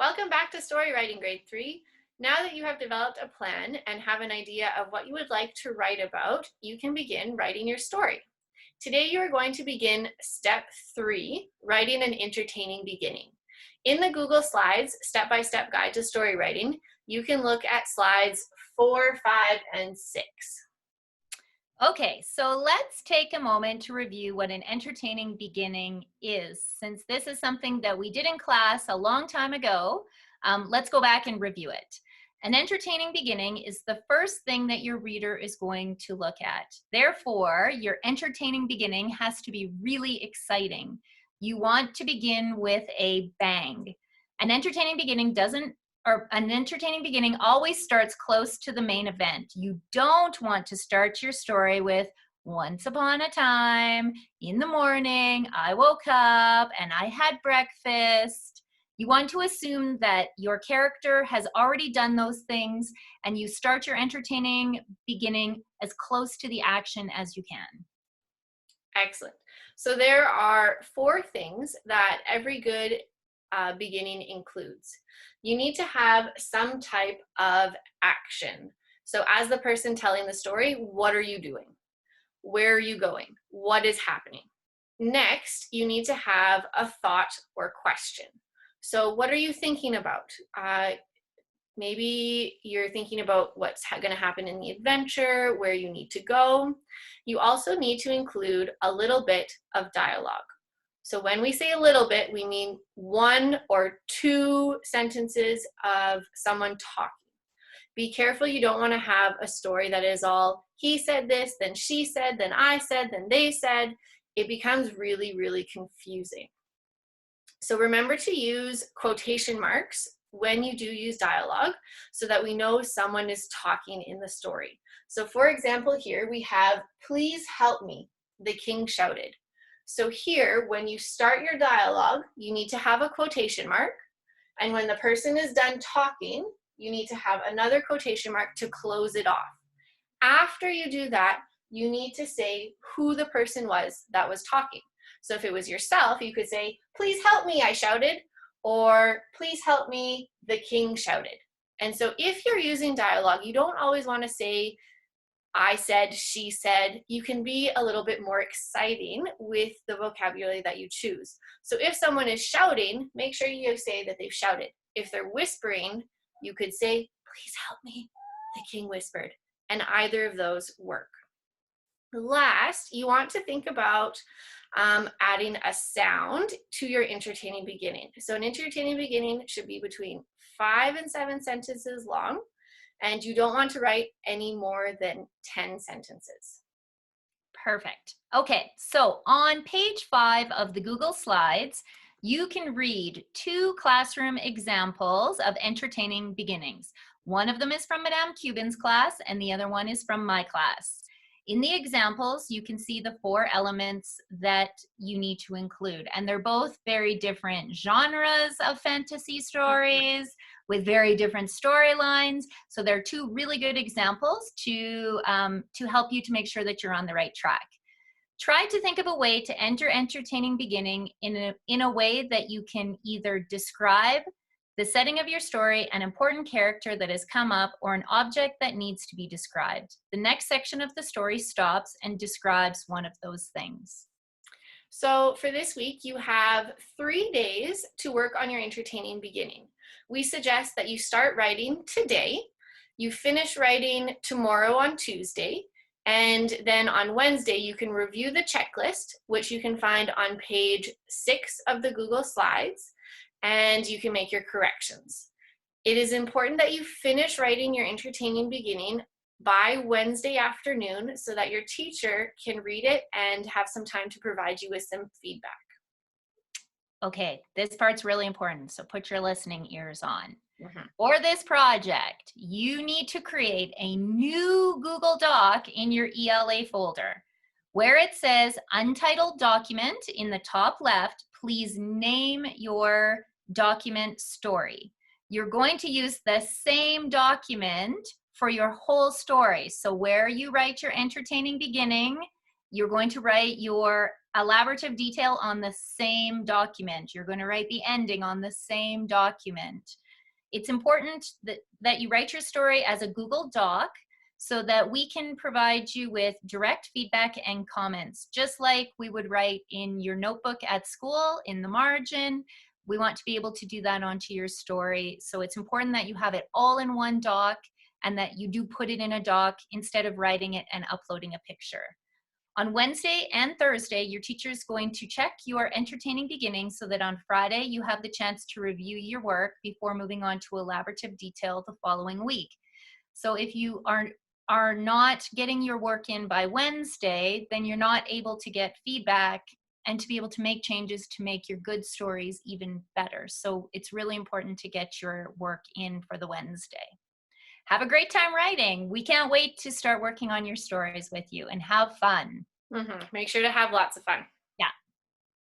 Welcome back to Story Writing Grade 3. Now that you have developed a plan and have an idea of what you would like to write about, you can begin writing your story. Today you are going to begin Step 3, Writing an Entertaining Beginning. In the Google Slides Step-by-Step Guide to Story Writing, you can look at slides 4, 5, and 6. Okay, so let's take a moment to review what an entertaining beginning is. Since this is something that we did in class a long time ago, let's go back and review it. An entertaining beginning is the first thing that your reader is going to look at. Therefore, your entertaining beginning has to be really exciting. You want to begin with a bang. An entertaining beginning always starts close to the main event. You don't want to start your story with once upon a time, in the morning, I woke up and I had breakfast. You want to assume that your character has already done those things and you start your entertaining beginning as close to the action as you can. Excellent. So there are 4 things that every good beginning includes. You need to have some type of action. So as the person telling the story, what are you doing? Where are you going? What is happening? Next, you need to have a thought or question. So what are you thinking about? Maybe you're thinking about what's going to happen in the adventure, where you need to go. You also need to include a little bit of dialogue. So when we say a little bit, we mean 1 or 2 sentences of someone talking. Be careful, you don't want to have a story that is all, he said this, then she said, then I said, then they said. It becomes really, really confusing. So remember to use quotation marks when you do use dialogue so that we know someone is talking in the story. So for example, here we have, please help me, the king shouted. So here, when you start your dialogue, you need to have a quotation mark. And when the person is done talking, you need to have another quotation mark to close it off. After you do that, you need to say who the person was that was talking. So if it was yourself, you could say, please help me, I shouted, or please help me, the king shouted. And so if you're using dialogue, you don't always want to say, I said, she said. You can be a little bit more exciting with the vocabulary that you choose. So if someone is shouting, make sure you say that they've shouted. If they're whispering, you could say, please help me, the king whispered. And either of those work. Last, you want to think about adding a sound to your entertaining beginning. So an entertaining beginning should be between 5 and 7 sentences long. And you don't want to write any more than 10 sentences. Perfect. Okay, so on page 5 of the Google Slides, you can read 2 classroom examples of entertaining beginnings. One of them is from Madame Cuban's class, and the other one is from my class. In the examples, you can see the 4 elements that you need to include, and they're both very different genres of fantasy stories with very different storylines. So they're 2 really good examples to help you to make sure that you're on the right track. Try to think of a way to enter entertaining beginning in a way that you can either describe the setting of your story, an important character that has come up, or an object that needs to be described. The next section of the story stops and describes one of those things. So for this week, you have 3 days to work on your entertaining beginning. We suggest that you start writing today, you finish writing tomorrow on Tuesday, and then on Wednesday, you can review the checklist, which you can find on page 6 of the Google Slides, and you can make your corrections. It is important that you finish writing your entertaining beginning by Wednesday afternoon so that your teacher can read it and have some time to provide you with some feedback. Okay, this part's really important, so put your listening ears on. For this project, you need to create a new Google Doc in your ELA folder. Where it says Untitled Document in the top left, please name your document story. You're going to use the same document for your whole story. So where you write your entertaining beginning, you're going to write your elaborative detail on the same document. You're going to write the ending on the same document. It's important that you write your story as a Google Doc so that we can provide you with direct feedback and comments, just like we would write in your notebook at school in the margin. We want to be able to do that onto your story. So it's important that you have it all in one doc and that you do put it in a doc instead of writing it and uploading a picture. On Wednesday and Thursday, your teacher is going to check your entertaining beginnings so that on Friday you have the chance to review your work before moving on to elaborative detail the following week. So if you are not getting your work in by Wednesday, then you're not able to get feedback and to be able to make changes to make your good stories even better. So it's really important to get your work in for the Wednesday. Have a great time writing. We can't wait to start working on your stories with you, and have fun. Make sure to have lots of fun.